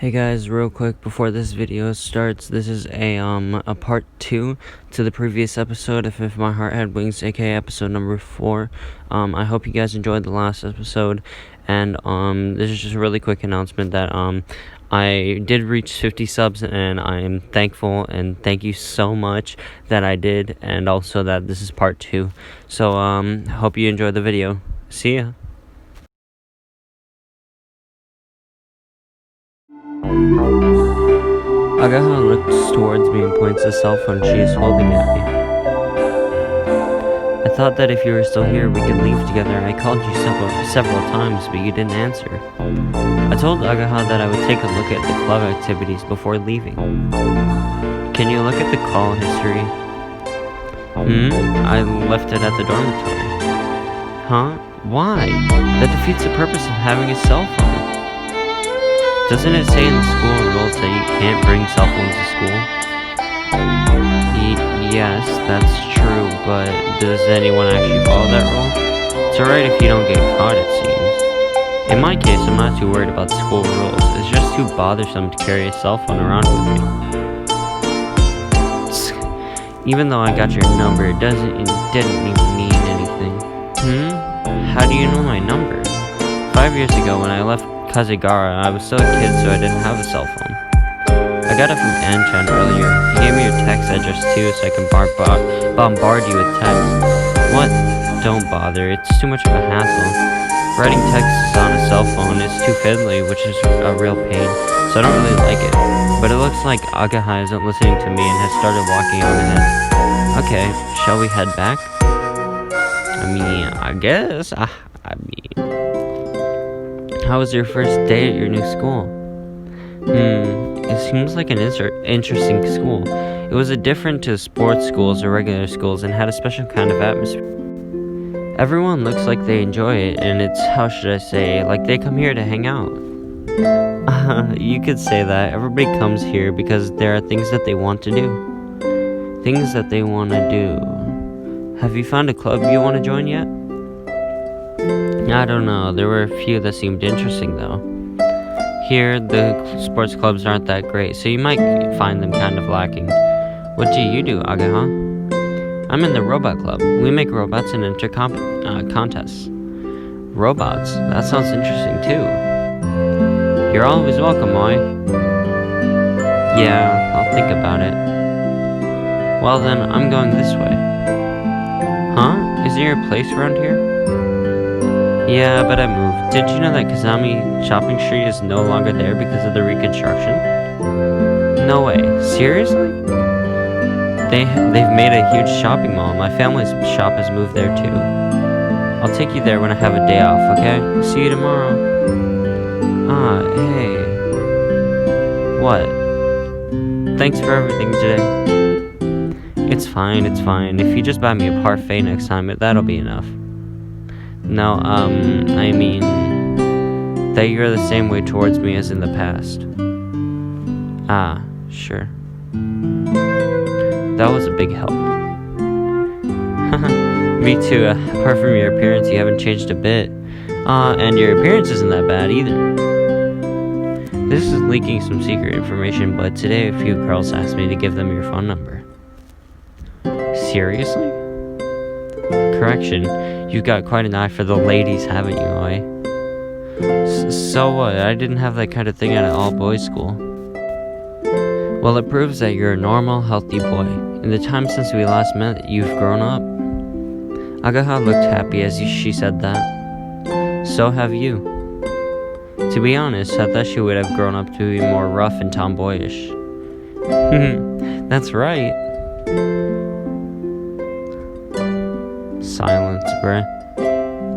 Hey guys, real quick before this video starts, this is a part 2 to the previous episode of If My Heart Had Wings, aka episode number 4. I hope you guys enjoyed the last episode, and this is just a really quick announcement that I did reach 50 subs, and I am thankful, and thank you so much that I did, and also that this is part 2. So hope you enjoyed the video. See ya. AGEHA looks towards me and points a cell phone she is holding at me. I thought that if you were still here, we could leave together. I called you several times, but you didn't answer. I told AGEHA that I would take a look at the club activities before leaving. Can you look at the call history? I left it at the dormitory. Huh? Why? That defeats the purpose of having a cell phone. Doesn't it say in the school rules that you can't bring cell phones to school? Yes, that's true, but does anyone actually follow that rule? It's alright if you don't get caught, it seems. In my case, I'm not too worried about the school rules. It's just too bothersome to carry a cell phone around with me. Even though I got your number, it didn't even mean anything. How do you know my number? 5 years ago, when I left Kazigara, I was still a kid, so I didn't have a cell phone. I got it from Anchan earlier. He gave me your text address too, so I can bombard you with texts. What? Don't bother, it's too much of a hassle. Writing texts on a cell phone is too fiddly, which is a real pain, so I don't really like it. But it looks like AGEHA isn't listening to me and has started walking on ahead. Okay, shall we head back? I guess. How was your first day at your new school? It seems like an interesting school. It was different to sports schools or regular schools and had a special kind of atmosphere. Everyone looks like they enjoy it, and it's, how should I say, like they come here to hang out. You could say that. Everybody comes here because there are things that they want to do. Things that they want to do. Have you found a club you want to join yet? I don't know, there were a few that seemed interesting though. Here, the sports clubs aren't that great, so you might find them kind of lacking. What do you do, AGEHA? I'm in the robot club. We make robots and enter contests. Robots? That sounds interesting too. You're always welcome, Moi. Yeah, I'll think about it. Well then, I'm going this way. Huh? Is there a place around here? Yeah, but I moved. Did you know that Kazami Shopping Street is no longer there because of the reconstruction? No way. Seriously? They've made a huge shopping mall. My family's shop has moved there too. I'll take you there when I have a day off, okay? See you tomorrow. Hey. What? Thanks for everything today. It's fine. If you just buy me a parfait next time, that'll be enough. No, I mean that you're the same way towards me as in the past. Sure. That was a big help. Me too, apart from your appearance, you haven't changed a bit. And your appearance isn't that bad either. This is leaking some secret information, but today a few girls asked me to give them your phone number. Seriously? Correction, you've got quite an eye for the ladies, haven't you, Oi? So what? I didn't have that kind of thing at an all-boys school. Well, it proves that you're a normal, healthy boy. In the time since we last met, you've grown up. AGEHA looked happy as she said that. So have you. To be honest, I thought she would have grown up to be more rough and tomboyish. That's right. Silence, bruh.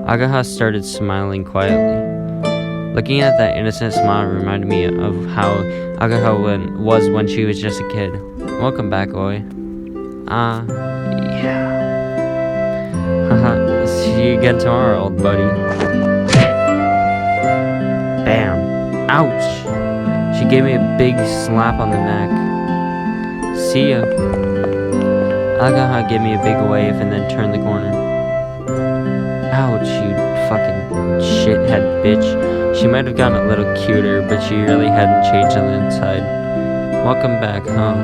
AGEHA started smiling quietly. Looking at that innocent smile reminded me of how AGEHA was when she was just a kid. Welcome back, Oi. Yeah. Haha, see you again tomorrow, old buddy. Bam. Ouch! She gave me a big slap on the neck. See ya. AGEHA gave me a big wave and then turned the corner. Ouch, you fucking shithead bitch. She She might have gotten a little cuter, but she really hadn't changed on the inside. Welcome back, huh?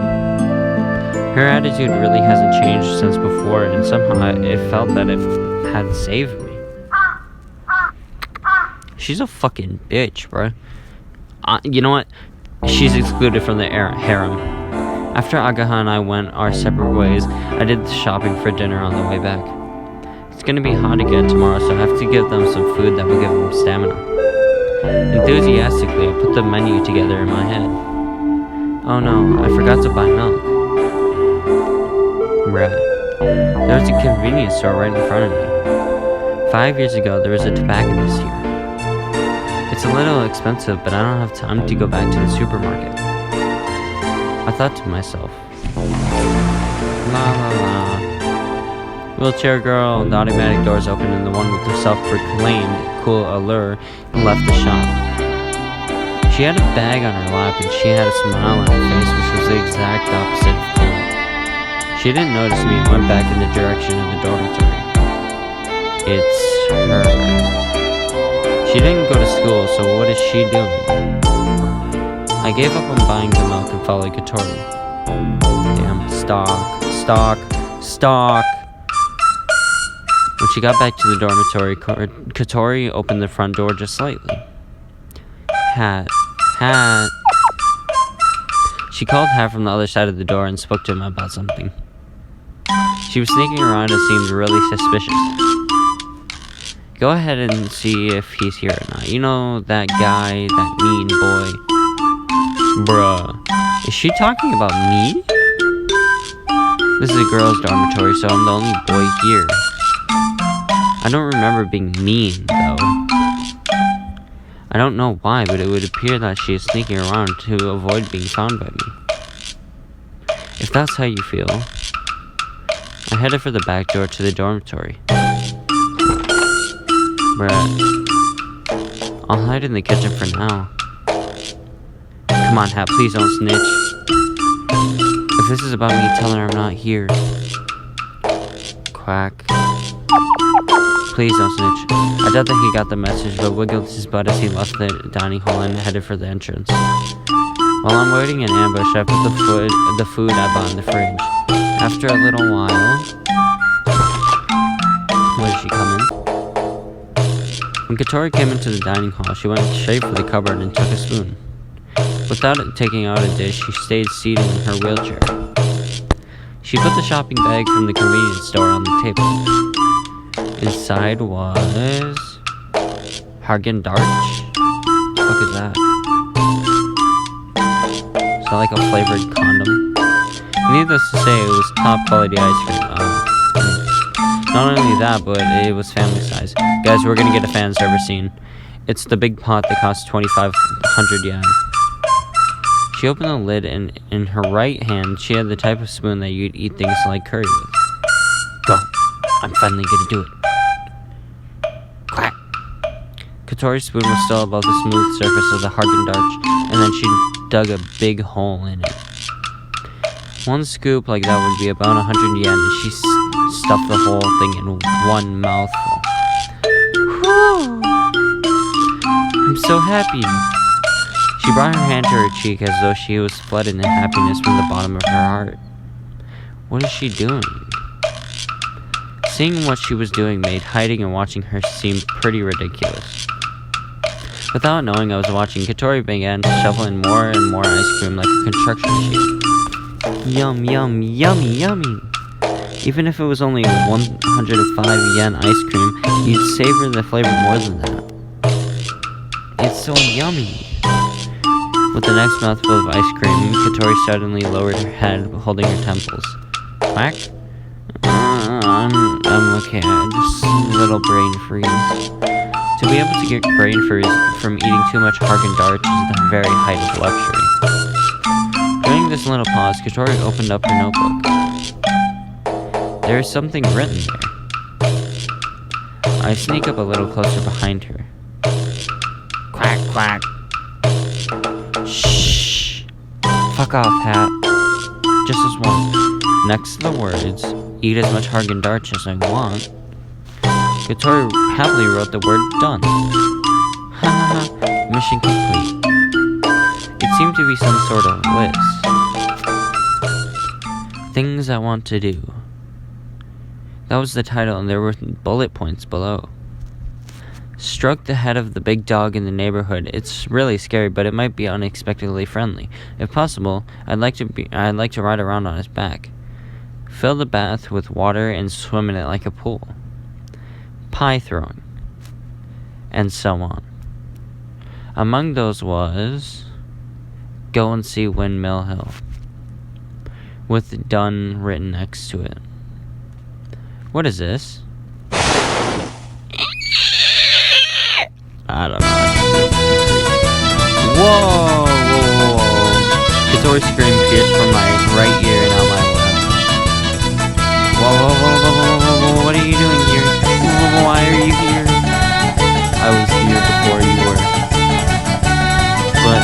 Her attitude really hasn't changed since before, and somehow it felt that it had saved me. She's a fucking bitch, bro. You know what? She's excluded from the harem. After AGEHA and I went our separate ways, I did the shopping for dinner on the way back. It's gonna be hot again tomorrow, so I have to give them some food that will give them stamina. Enthusiastically, I put the menu together in my head. Oh no, I forgot to buy milk. Bruh. There was a convenience store right in front of me. 5 years ago, there was a tobacconist here. It's a little expensive, but I don't have time to go back to the supermarket. I thought to myself, la la la. Wheelchair girl, the automatic doors opened and the one with the self-proclaimed cool allure left the shop. She had a bag on her lap and she had a smile on her face, which was the exact opposite of cool. She didn't notice me and went back in the direction of the dormitory. It's her. She didn't go to school, so what is she doing? I gave up on buying the milk and followed Katori. Damn, stock. When she got back to the dormitory, Katori opened the front door just slightly. Hat. She called Hat from the other side of the door and spoke to him about something. She was sneaking around and seemed really suspicious. Go ahead and see if he's here or not. You know, that guy, that mean boy. Bruh. Is she talking about me? This is a girls' dormitory, so I'm the only boy here. I don't remember being mean, though. I don't know why, but it would appear that she is sneaking around to avoid being found by me. If that's how you feel, I headed for the back door to the dormitory. Bruh. I'll hide in the kitchen for now. Come on, Hat, please don't snitch. If this is about me, tell her I'm not here. Quack. Please don't snitch. I doubt that he got the message, but wiggled his butt as he left the dining hall and headed for the entrance. While I'm waiting in ambush, I put the food I bought in the fridge. After a little while... Where did she come in? When Katori came into the dining hall, she went straight for the cupboard and took a spoon. Without taking out a dish, she stayed seated in her wheelchair. She put the shopping bag from the convenience store on the table. Inside was... HAREM? What the fuck is that? Is that like a flavored condom? Needless to say, it was top quality ice cream. Not only that, but it was family size. Guys, we're gonna get a fan service scene. It's the big pot that costs 2,500 yen. She opened the lid, and in her right hand, she had the type of spoon that you'd eat things like curry with. Go! I'm finally gonna do it. Quack! Katori's spoon was still above the smooth surface of the HAREM, and then she dug a big hole in it. One scoop like that would be about 100 yen, and she stuffed the whole thing in one mouthful. Whew! I'm so happy. She brought her hand to her cheek as though she was flooded in happiness from the bottom of her heart. What is she doing? Seeing what she was doing made hiding and watching her seem pretty ridiculous. Without knowing I was watching, Katori began to shovel in more and more ice cream like a construction sheet. Yum, yum, yummy, yummy. Even if it was only 105 yen ice cream, you'd savor the flavor more than that. It's so yummy. With the next mouthful of ice cream, Katori suddenly lowered her head, holding her temples. Quack? I'm okay, just a little brain freeze. To be able to get brain freeze from eating too much HAREM is the very height of luxury. During this little pause, Katori opened up her notebook. There is something written there. I sneak up a little closer behind her. Quack, quack. Shh. Fuck off, Hat. Just as one. Next to the words, eat as much HAREM as I want, Katori happily wrote the word done. Ha ha ha. Mission complete. It seemed to be some sort of list. Things I want to do. That was the title, and there were bullet points below. Stroke the head of the big dog in the neighborhood. It's really scary, but it might be unexpectedly friendly. If possible, I'd like to ride around on his back. Fill the bath with water and swim in it like a pool. Pie throwing. And so on. Among those was go and see Windmill Hill, with done written next to it. What is this? I don't know. Whoa! Katori scream pierced from my right ear and out my left. Whoa, what are you doing here? Why are you here? I was here before you were. But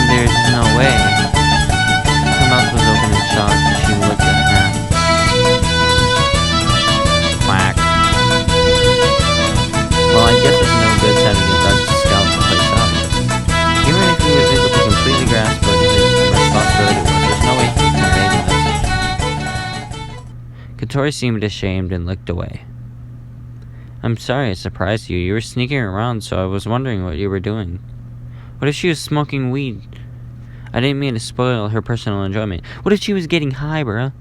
there's no way. Her mouth was open in shock and she looked at Matt. Quack. Well, I guess it's no good sending a dog to scout the place out. Even if he was able to completely grasp what his responsibility was, there's no way he could convey the message. Katori seemed ashamed and looked away. I'm sorry I surprised you. You were sneaking around, so I was wondering what you were doing. What if she was smoking weed? I didn't mean to spoil her personal enjoyment. What if she was getting high, bruh?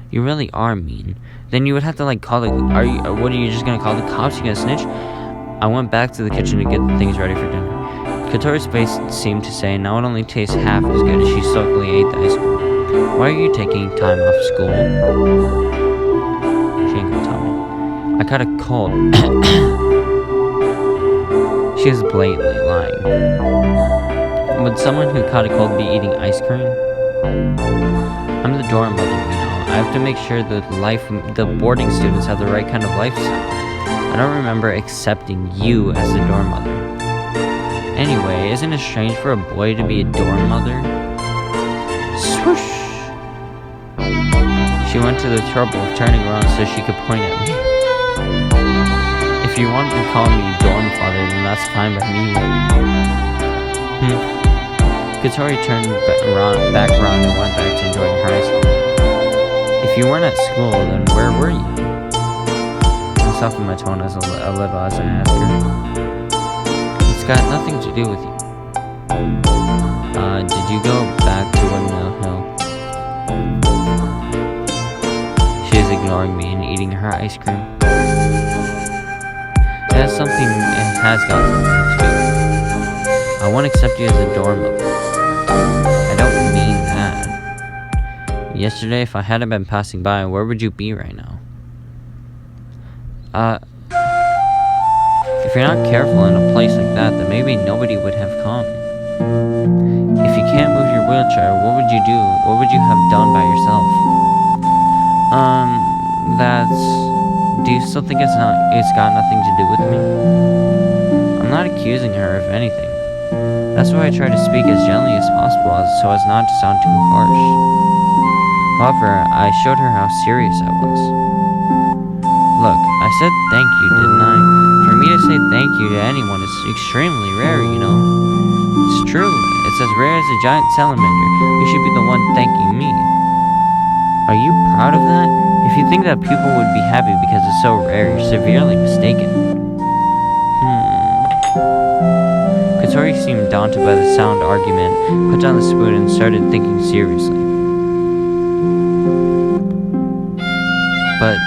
You really are mean. Then you would have to, call the... What are you just gonna call the cops? You gonna snitch? I went back to the kitchen to get things ready for dinner. Katori's face seemed to say, now it only tastes half as good as she sulkily ate the ice cream. Why are you taking time off school? She ain't gonna tell me. I caught a cold. She is blatantly lying. Would someone who caught a cold be eating ice cream? I'm the dorm mother, I have to make sure the boarding students have the right kind of lifestyle. I don't remember accepting you as the dorm mother. Anyway, isn't it strange for a boy to be a dorm mother? Swoosh! She went to the trouble of turning around so she could point at me. If you wanted to call me dorm father, then that's fine by me. Katori turned back around and went back to enjoying her ice cream. If you weren't at school, then where were you? I softened my tone a little as I asked her. It's got nothing to do with you. Did you go back to Windmill Hill? She is ignoring me and eating her ice cream. It has got something to do. I won't accept you as a dorm mother. I don't mean that. Yesterday, if I hadn't been passing by, where would you be right now? If you're not careful in a place like that, then maybe nobody would have come. If you can't move your wheelchair, what would you do? What would you have done by yourself? Do you still think it's got nothing to do with me? I'm not accusing her of anything. That's why I try to speak as gently as possible so as not to sound too harsh. However, I showed her how serious I was. Look, I said thank you, didn't I? For me to say thank you to anyone is extremely rare, you know. It's true. It's as rare as a giant salamander. You should be the one thanking me. Are you proud of that? If you think that people would be happy because it's so rare, you're severely mistaken. Katori seemed daunted by the sound argument, put down the spoon, and started thinking seriously. But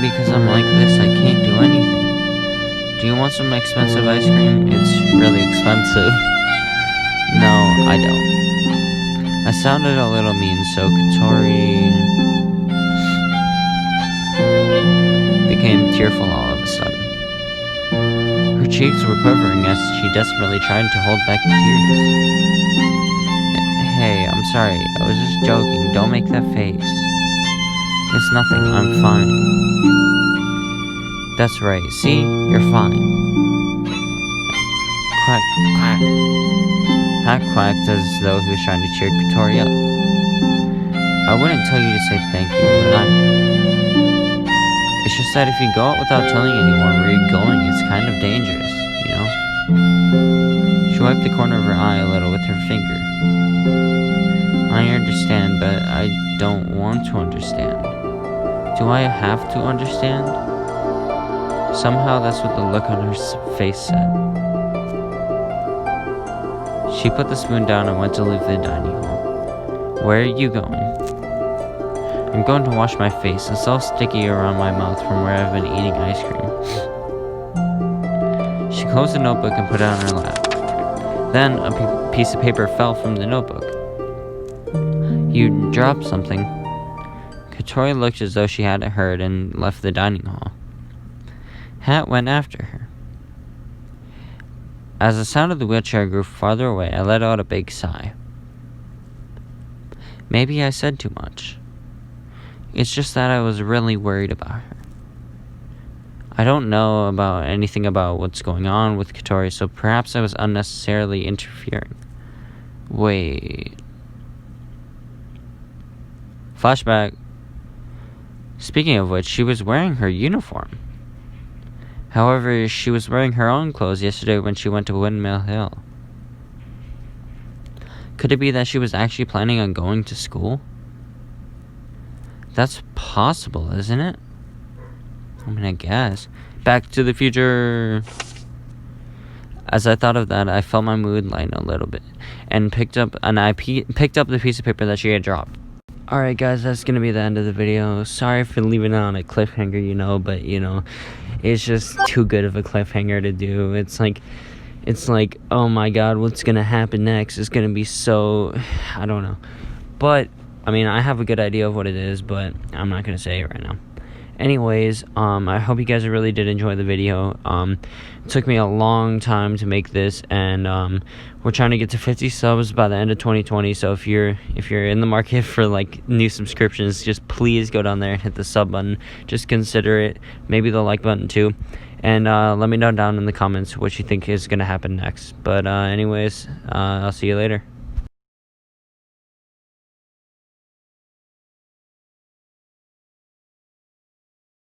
because I'm like this, I can't do anything. Do you want some expensive ice cream? It's really expensive. No, I don't. I sounded a little mean, so Katori became tearful all of a sudden. Her cheeks were quivering as she desperately tried to hold back the tears. Hey, I'm sorry. I was just joking. Don't make that face. It's nothing. I'm fine. That's right. See? You're fine. Quack, quack. Hat quacked as though he was trying to cheer Katori up. I wouldn't tell you to say thank you, would I? It's just that if you go out without telling anyone where you're going, it's kind of dangerous, you know? She She wiped the corner of her eye a little with her finger. I understand, but I don't want to understand. Do I have to understand? Somehow that's what the look on her face said. She put the spoon down and went to leave the dining hall. Where are you going? I'm going to wash my face. It's all sticky around my mouth from where I've been eating ice cream. She closed the notebook and put it on her lap. Then a piece of paper fell from the notebook. You dropped something. Katori looked as though she hadn't heard and left the dining hall. Hat went after her. As the sound of the wheelchair grew farther away, I let out a big sigh. Maybe I said too much. It's just that I was really worried about her. I don't know about anything about what's going on with Katori, so perhaps I was unnecessarily interfering. Wait. Flashback. Speaking of which, she was wearing her uniform. However, she was wearing her own clothes yesterday when she went to Windmill Hill. Could it be that she was actually planning on going to school? That's possible, isn't it? I mean, I guess. Back to the Future. As I thought of that, I felt my mood lighten a little bit and picked up the piece of paper that she had dropped. Alright guys, that's gonna be the end of the video. Sorry for leaving it on a cliffhanger, but it's just too good of a cliffhanger to do. It's like, oh my god, what's gonna happen next? It's gonna be so, I don't know. But, I mean, I have a good idea of what it is, but I'm not gonna say it right now. Anyways, I hope you guys really did enjoy the video. It took me a long time to make this, and we're trying to get to 50 subs by the end of 2020. So if you're in the market for like new subscriptions, just please go down there and hit the sub button. Just consider it. Maybe the like button too. And let me know down in the comments what you think is gonna happen next. But anyways, I'll see you later.